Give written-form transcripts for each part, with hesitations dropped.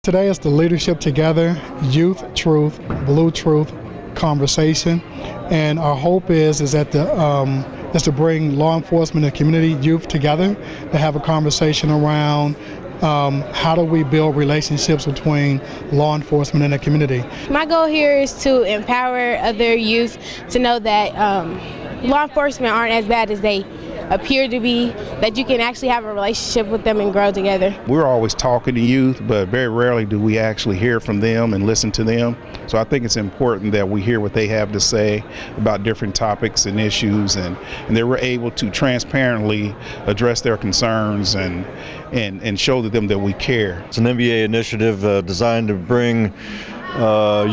Today is the Leadership Together, Youth Truth, Blue Truth conversation, and our hope is that is to bring law enforcement and community youth together to have a conversation around how do we build relationships between law enforcement and the community. My goal here is to empower other youth to know that law enforcement aren't as bad as they appear to be, that you can actually have a relationship with them and grow together. We're always talking to youth, but very rarely do we actually hear from them and listen to them. So I think it's important that we hear what they have to say about different topics and issues, and they were able to transparently address their concerns and show to them that we care. It's an NBA initiative designed to bring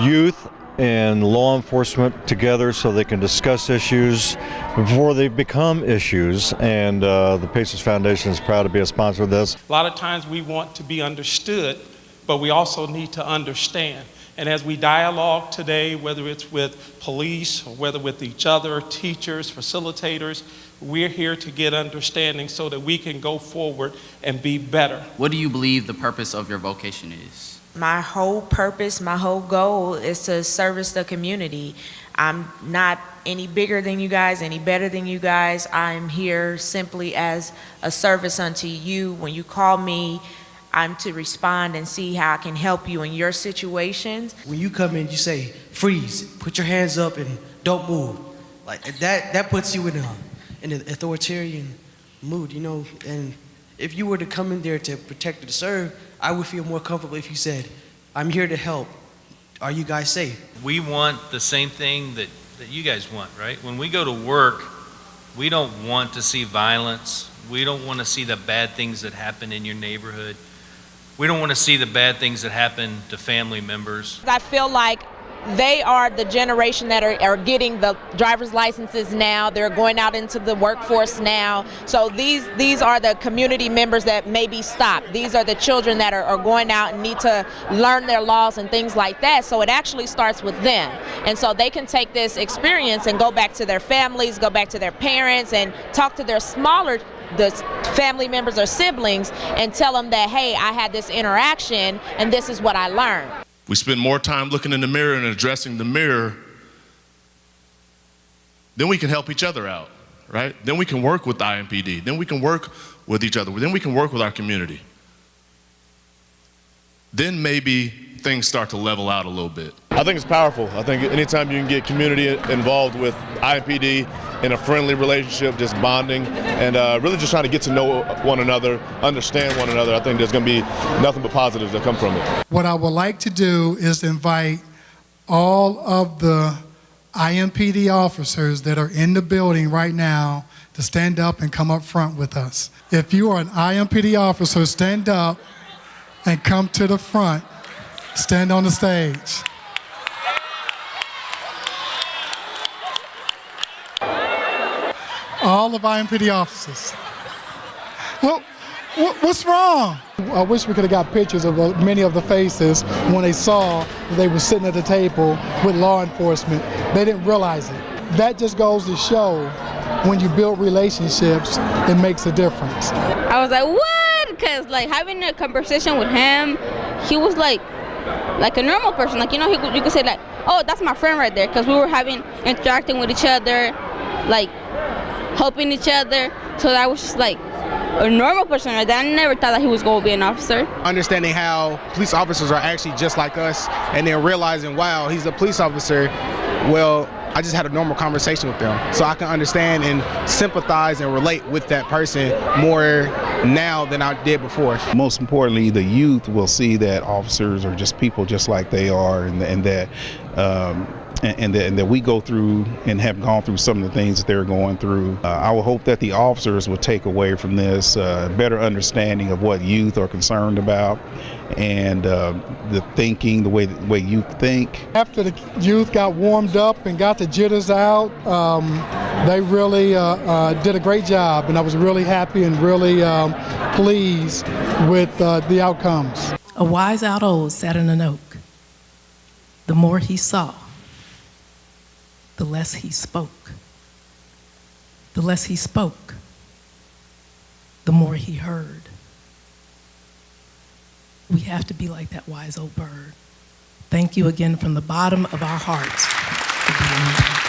youth and law enforcement together so they can discuss issues before they become issues, and the Pacers Foundation is proud to be a sponsor of this. A lot of times we want to be understood, but we also need to understand. And as we dialogue today, whether it's with police or whether with each other, teachers, facilitators, we're here to get understanding so that we can go forward and be better. What do you believe the purpose of your vocation is? My whole purpose, my whole goal is to service the community. I'm not any bigger than you guys, any better than you guys. I'm here simply as a service unto you. When you call me, I'm to respond and see how I can help you in your situations. When you come in, you say, freeze, put your hands up and don't move. Like that puts you in an authoritarian mood, you know. And if you were to come in there to protect or to serve, I would feel more comfortable if you said, I'm here to help. Are you guys safe? We want the same thing that you guys want, right? When we go to work, we don't want to see violence. We don't want to see the bad things that happen in your neighborhood. We don't want to see the bad things that happen to family members. I feel like they are the generation that are getting the driver's licenses now. They're going out into the workforce now. So these are the community members that may be stopped. These are the children that are going out and need to learn their laws and things like that. So it actually starts with them. And so they can take this experience and go back to their families, go back to their parents, and talk to their the family members or siblings and tell them that, hey, I had this interaction and this is what I learned. We spend more time looking in the mirror and addressing the mirror, then we can help each other out, right? Then we can work with IMPD. Then we can work with each other. Then we can work with our community. Then maybe things start to level out a little bit. I think it's powerful. I think anytime you can get community involved with IMPD in a friendly relationship, just bonding, and really just trying to get to know one another, understand one another, I think there's going to be nothing but positives that come from it. What I would like to do is invite all of the IMPD officers that are in the building right now to stand up and come up front with us. If you are an IMPD officer, stand up and come to the front. Stand on the stage. All of IMPD officers. Well, what's wrong? I wish we could have got pictures of many of the faces when they saw that they were sitting at the table with law enforcement. They didn't realize it. That just goes to show when you build relationships, it makes a difference. I was like, what? Because like having a conversation with him, he was like a normal person. Like, you know, you could say like, oh, that's my friend right there. Because we were interacting with each other, like helping each other. So that was just like a normal person right there. I never thought that he was going to be an officer. Understanding how police officers are actually just like us, and then realizing, wow, he's a police officer. Well, I just had a normal conversation with them. So I can understand and sympathize and relate with that person more now than I did before. Most importantly, the youth will see that officers are just people just like they are, and that we go through and have gone through some of the things that they're going through. I would hope that the officers will take away from this better understanding of what youth are concerned about, and the thinking, the way youth think. After the youth got warmed up and got the jitters out, they really did a great job, and I was really happy and really pleased with the outcomes. A wise old owl sat in an oak. The more he saw, the less he spoke. The less he spoke, the more he heard. We have to be like that wise old bird. Thank you again from the bottom of our hearts for being here.